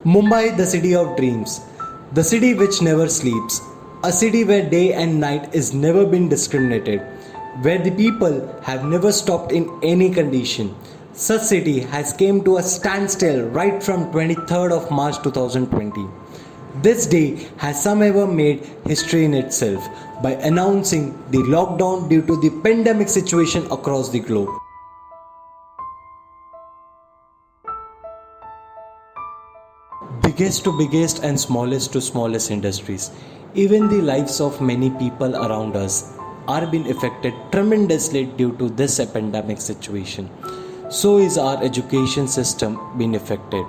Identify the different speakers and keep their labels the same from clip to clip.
Speaker 1: Mumbai, the city of dreams, the city which never sleeps, a city where day and night is never been discriminated, where the people have never stopped in any condition. Such city has came to a standstill right from 23rd of March 2020. This day has somehow made history in itself by announcing the lockdown due to the pandemic situation across the globe. Biggest to biggest and smallest to smallest industries, even the lives of many people around us are being affected tremendously due to this pandemic situation. So is our education system being affected.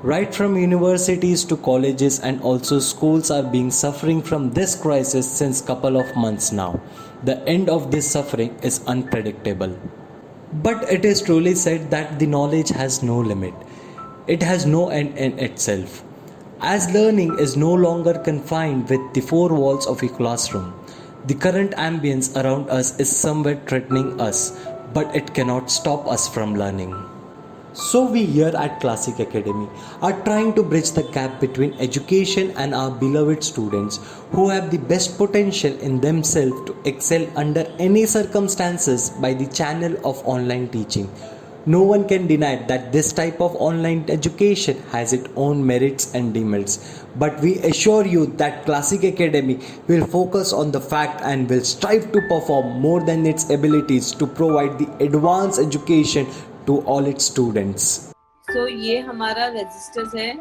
Speaker 1: Right from universities to colleges and also schools are being suffering from this crisis since couple of months now. The end of this suffering is unpredictable. But it is truly said that the knowledge has no limit. It has no end in itself. As learning is no longer confined with the four walls of a classroom, the current ambience around us is somewhat threatening us, but it cannot stop us from learning. So we here at Classic Academy are trying to bridge the gap between education and our beloved students who have the best potential in themselves to excel under any circumstances by the channel of online teaching. No one can deny that this type of online education has its own merits and demerits, but we assure you that Classic Academy will focus on the fact and will strive to perform more than its abilities to provide the advanced education to all its students.
Speaker 2: So ये हमारा registers है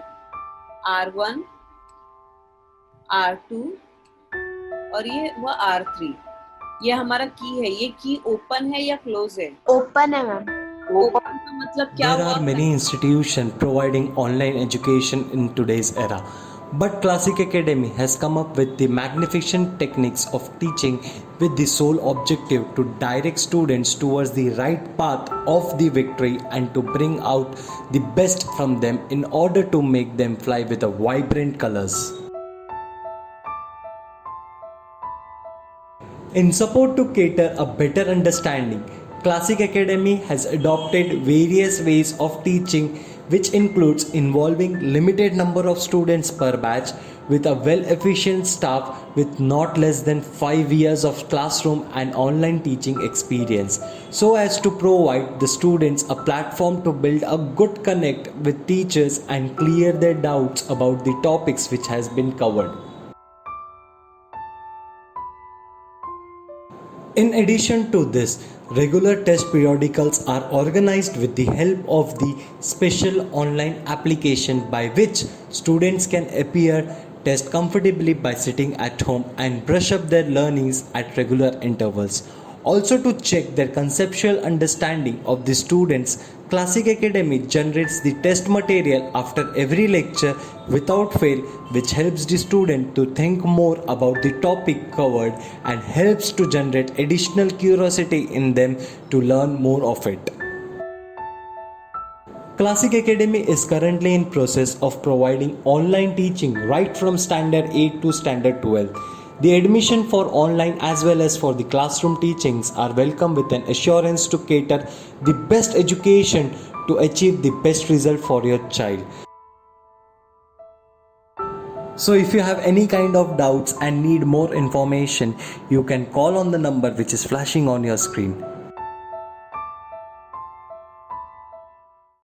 Speaker 2: R1, R2 और ये हुआ R3. ये हमारा की है. ये की ओपन है या क्लोज है?
Speaker 3: ओपन है मैम.
Speaker 2: ओपन का मतलब क्या
Speaker 1: There
Speaker 2: हुआ?
Speaker 1: are many institutions providing online education in today's era, but Classic Academy has come up with the magnificent techniques of teaching with the sole objective to direct students towards the right path of the victory and to bring out the best from them in order to make them fly with a vibrant colors. In support to cater a better understanding, Classic Academy has adopted various ways of teaching which includes involving limited number of students per batch with a well-efficient staff with not less than 5 years of classroom and online teaching experience so as to provide the students a platform to build a good connect with teachers and clear their doubts about the topics which has been covered. In addition to this, regular test periodicals are organized with the help of the special online application by which students can appear test comfortably by sitting at home and brush up their learnings at regular intervals. Also to check their conceptual understanding of the students, Classic Academy generates the test material after every lecture without fail, which helps the student to think more about the topic covered and helps to generate additional curiosity in them to learn more of it. Classic Academy is currently in process of providing online teaching right from Standard 8 to Standard 12. The admission for online as well as for the classroom teachings are welcome with an assurance to cater the best education to achieve the best result for your child. So if you have any kind of doubts and need more information, you can call on the number which is flashing on your screen.